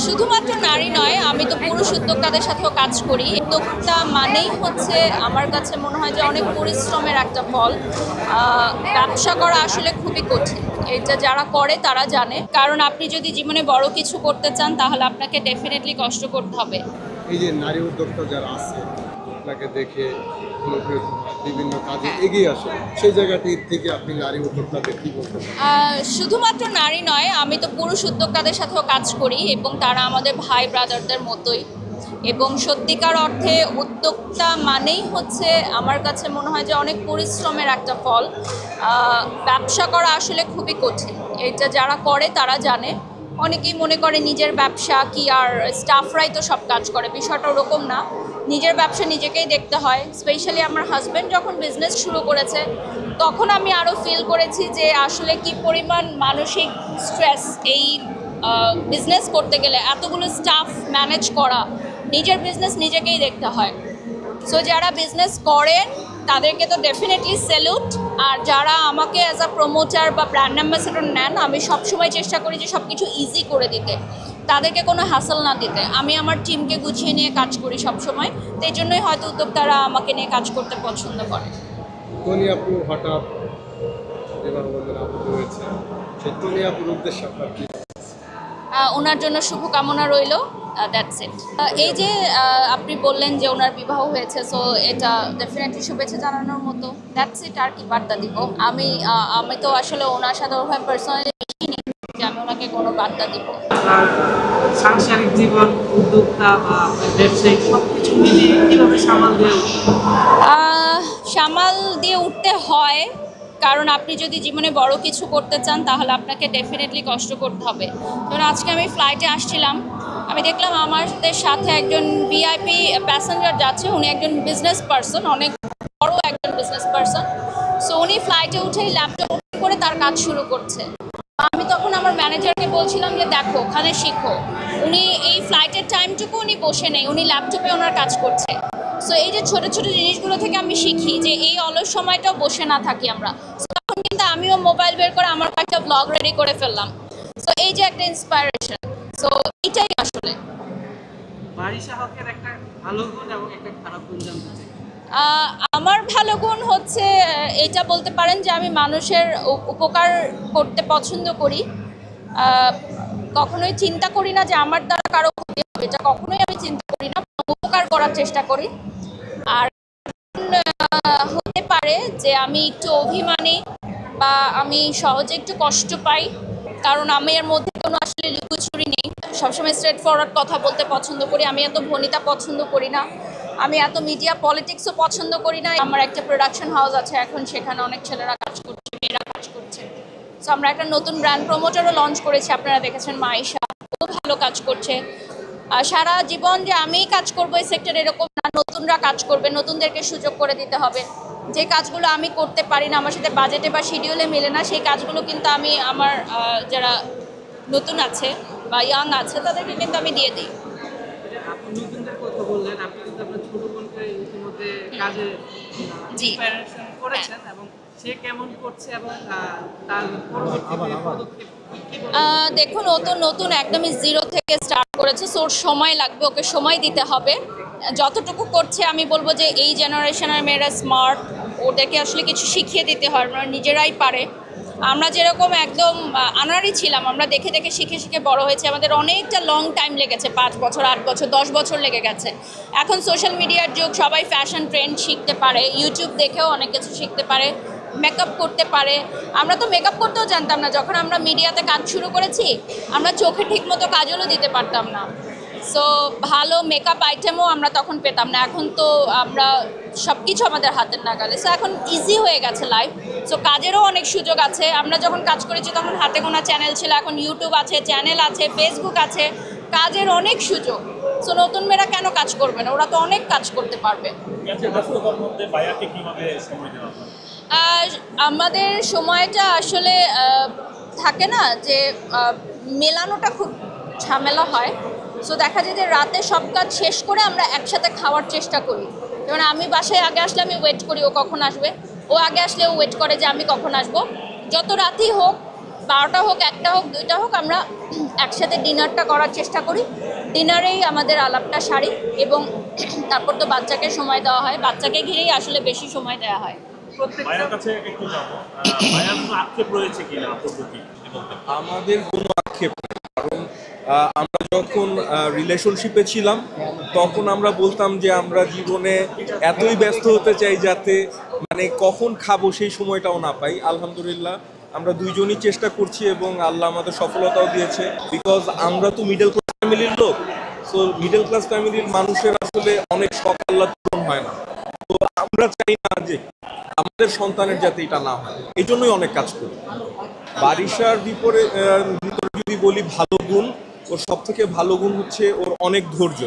শুধুমাত্র নারী নয়, আমি তো পুরুষ উদ্যোক্তাদের সাথেও কাজ করি। উদ্যোক্তা মানেই হচ্ছে আমার কাছে মনে হয় যে অনেক পরিশ্রমের একটা ফল। ব্যবসা করা আসলে খুবই কঠিন, এটা যারা করে তারা জানে। কারণ আপনি যদি জীবনে বড় কিছু করতে চান তাহলে আপনাকে ডেফিনেটলি কষ্ট করতে হবে। এই যে নারী উদ্যোক্তা যারা আছে আপনাকে দেখে বিভিন্ন কাজে এগিয়ে আসে, সেই জায়গাটি থেকে আপনি নারী উদ্যোক্তাদের কি বলতে পারেন? শুধুমাত্র নারী নয়, আমি তো পুরুষ উদ্যোক্তাদের সাথেও কাজ করি এবং তারা আমাদের ভাই ব্রাদারদের মতোই। এবং সত্যিকার অর্থে উদ্যোক্তা মানেই হচ্ছে আমার কাছে মনে হয় যে অনেক পরিশ্রমের একটা ফল। ব্যবসা করা আসলে খুবই কঠিন, এটা যারা করে তারা জানে। অনেকেই মনে করে নিজের ব্যবসা কি আর স্টাফরাই তো সব কাজ করে, বিষয়টা ওরকম না। নিজের ব্যবসা নিজেকেই দেখতে হয়। স্পেশালি আমার হাজব্যান্ড যখন বিজনেস শুরু করেছে তখন আমি আরও ফিল করেছি যে আসলে কি পরিমাণ মানসিক স্ট্রেস এই বিজনেস করতে গেলে, এতগুলো স্টাফ ম্যানেজ করা, নিজের বিজনেস নিজেকেই দেখতে হয়। সো যারা বিজনেস করেন তাদেরকে তো ডেফিনেটলি স্যালুট। আর যারা আমাকে অ্যাজ আ প্রমোটার বা ব্র্যান্ড অ্যাম্বাসেডর নেন, আমি সবসময় চেষ্টা করি যে সব কিছু ইজি করে দিতে, তাদেরকে কোনো হ্যাসেল না দিতে। আমি আমার টিমকে গুছিয়ে নিয়ে কাজ করি সবসময়, তো এই জন্যই হয়তো উদ্যোক্তারা আমাকে নিয়ে কাজ করতে পছন্দ করে। টনি আপু হঠাৎ বিবাহ বন্ধনে আবদ্ধ হয়েছে, সেই টনি আপুর উদ্দেশ্যে আপনার কি? ওনার জন্য শুভকামনা রইল, দ্যাটস ইট। এই যে আপনি বললেন যে ওনার বিবাহ হয়েছে, সো এটা ডেফিনেটলি শুভেচ্ছা জানানোর মতো, দ্যাটস ইট। আর কি বার্তা দিব? আমি তো আসলে ওনার সাথে ওভাবে পার্সোনালি মিশিনি যে আমি ওনাকে কোনো বার্তা দিব। সাংসারিক জীবন, উদ্যোক্তা বা ব্যবসায়িক সবকিছু মিলিয়ে কিভাবে সামাল দিয়ে উঠতে হয়, কারণ আপনি যদি জীবনে বড় কিছু করতে চান তাহলে আপনাকে ডেফিনেটলি কষ্ট করতে হবে। কারণ আজকে আমি ফ্লাইটে আসছিলাম, আমি দেখলাম আমাদের সাথে একজন ভিআইপি প্যাসেঞ্জার যাচ্ছে। উনি একজন বিজনেস পারসন, অনেক বড় একজন বিজনেস পারসন। সো উনি ফ্লাইটে উঠেই ল্যাপটপ ওপেন করে তার কাজ শুরু করছে। আমি তখন আমার ম্যানেজারকে বলছিলাম যে দেখো, ওখানে শিখো। উনি এই ফ্লাইটের টাইমটুকু উনি বসে নেই, উনি ল্যাপটপে ওনার কাজ করছে। সো এই যে ছোটো ছোটো জিনিসগুলো থেকে আমি শিখি যে এই অলস সময়টাও বসে না থাকি আমরা। তখন কিন্তু আমিও মোবাইল বের করে আমার একটা ব্লগ রেডি করে ফেললাম। সো এই যে একটা ইন্সপায়ারেশন, সো এটাই আসলে। বারিশা হকের একটা ভালো গুণ এবং একটা খারাপ গুণ জানতে চাই। আমার ভালো গুণ হচ্ছে এটা বলতে পারেন যে আমি মানুষের উপকার করতে পছন্দ করি। কখনোই চিন্তা করি না যে আমার দ্বারা কারো ক্ষতি হবে, এটা কখনোই আমি চিন্তা করি না, উপকার করার চেষ্টা করি। আর হতে পারে যে আমি একটু অভিমানী বা আমি সহজে একটু কষ্ট পাই, কারণ আমি এর মধ্যে কোনো আসলে লুকোচুরি নেই। সবসময় স্ট্রেট ফরওয়ার্ড কথা বলতে পছন্দ করি। আমি এত ভনিতা পছন্দ করি না, আমি এত মিডিয়া পলিটিক্সও পছন্দ করি না। আমার একটা প্রোডাকশন হাউস আছে এখন, সেখানে অনেক ছেলেরা কাজ করছে, মেয়েরা কাজ করছে। সো আমরা একটা নতুন ব্র্যান্ড প্রমোটারও লঞ্চ করেছি, আপনারা দেখেছেন, মাইশা, খুব ভালো কাজ করছে। সারা জীবন যে আমিই কাজ করবো এই সেক্টরে এরকম না, নতুনরা কাজ করবে, নতুনদেরকে সুযোগ করে দিতে হবে। যে কাজগুলো আমি করতে পারি না, আমার সাথে বাজেটে বা শিডিউলে মেলে না, সেই কাজগুলো কিন্তু আমি আমার যারা নতুন আছে বা ইয়াং আছে তাদেরকে কিন্তু আমি দিয়ে দিই। আপনি নতুনদের কথা বললেন, আপনি কিন্তু আপনার ছোট বোনকে ইতিমধ্যে কাজে ইন্সপায়ারেশন করেছেন এবং সে কেমন করছে এবং তার পরবর্তী পদক্ষেপ কি বলবেন? দেখুন, ও তো নতুন, একদমই জিরো থেকে স্টার্ট করেছে, সো ওর সময় লাগবে, ওকে সময় দিতে হবে। যতটুকু করছে আমি বলবো যে এই জেনারেশনের মেয়েরা স্মার্ট, ওদেরকে আসলে কিছু শিখিয়ে দিতে হয়, ওরা নিজেরাই পারে। আমরা যেরকম একদম আনাড়ি ছিলাম, আমরা দেখে দেখে শিখে শিখে বড় হয়েছে, আমাদের অনেকটা লং টাইম লেগেছে, 5 বছর 8 বছর 10 বছর লেগে গেছে। এখন সোশ্যাল মিডিয়ার যুগ, সবাই ফ্যাশন ট্রেন্ড শিখতে পারে, ইউটিউব দেখেও অনেক কিছু শিখতে পারে, মেকআপ করতে পারে। আমরা তো মেকআপ করতেও জানতাম না, যখন আমরা মিডিয়াতে কাজ শুরু করেছি আমরা চোখে ঠিকমতো কাজলও দিতে পারতাম না। সো ভালো মেকআপ আইটেমও আমরা তখন পেতাম না, এখন তো আমরা সব কিছু আমাদের হাতের নাগালে। সো এখন ইজি হয়ে গেছে লাইফ, সো কাজেরও অনেক সুযোগ আছে। আমরা যখন কাজ করেছি তখন হাতে গোনা চ্যানেল ছিল, এখন ইউটিউব আছে, চ্যানেল আছে, ফেসবুক আছে, কাজের অনেক সুযোগ। সো নতুন মেয়েরা কেন কাজ করবে না, ওরা তো অনেক কাজ করতে পারবে। আর আমাদের সময়টা আসলে থাকে না যে মেলানোটা খুব ঝামেলা হয়। সো দেখা যায় যে রাতে সব কাজ শেষ করে আমরা একসাথে খাওয়ার চেষ্টা করি। যেমন আমি বাসায় আগে আসলে আমি ওয়েট করি ও কখন আসবে, ও আগে আসলে ও ওয়েট করে যে আমি কখন আসবো। যত রাতই হোক 12টা হোক, 1টা হোক, 2টা হোক, আমরা একসাথে ডিনারটা করার চেষ্টা করি। ডিনারেই আমাদের আলাপটা সারি এবং তারপর তো বাচ্চাকে সময় দেওয়া হয়, বাচ্চাকে ঘিরেই আসলে বেশি সময় দেওয়া হয়। প্রত্যেকটা ভাইয়ার কাছে একটু যাবো, ভাইয়ার কোনো আক্ষেপ রয়েছে কিনা আপনার প্রতি? আমাদের কোনো আক্ষেপ নেই, কারণ আমরা যখন রিলেশনশিপে ছিলাম তখন আমরা বলতাম যে আমরা জীবনে এতই ব্যস্ত হতে চাই যাতে মানে কখন খাবো সেই সময়টাও না পাই। আলহামদুলিল্লাহ আমরা দুইজনই চেষ্টা করছি এবং আল্লাহ আমাদের সফলতাও দিয়েছে, বিকজ আমরা তো মিডল ক্লাস ফ্যামিলির লোক। সো মিডল ক্লাস ফ্যামিলির মানুষের আসলে অনেক শখ আল্লাহ পূরণ হয় না। তো আমরা চাই না যে আমাদের সন্তানের যাতে এটা না হয়, এই জন্যই অনেক কাজ করি। বারিশার ভিতরে যদি বলি ভালো গুণ, ওর সব থেকে ভালো গুণ হচ্ছে ওর অনেক ধৈর্য।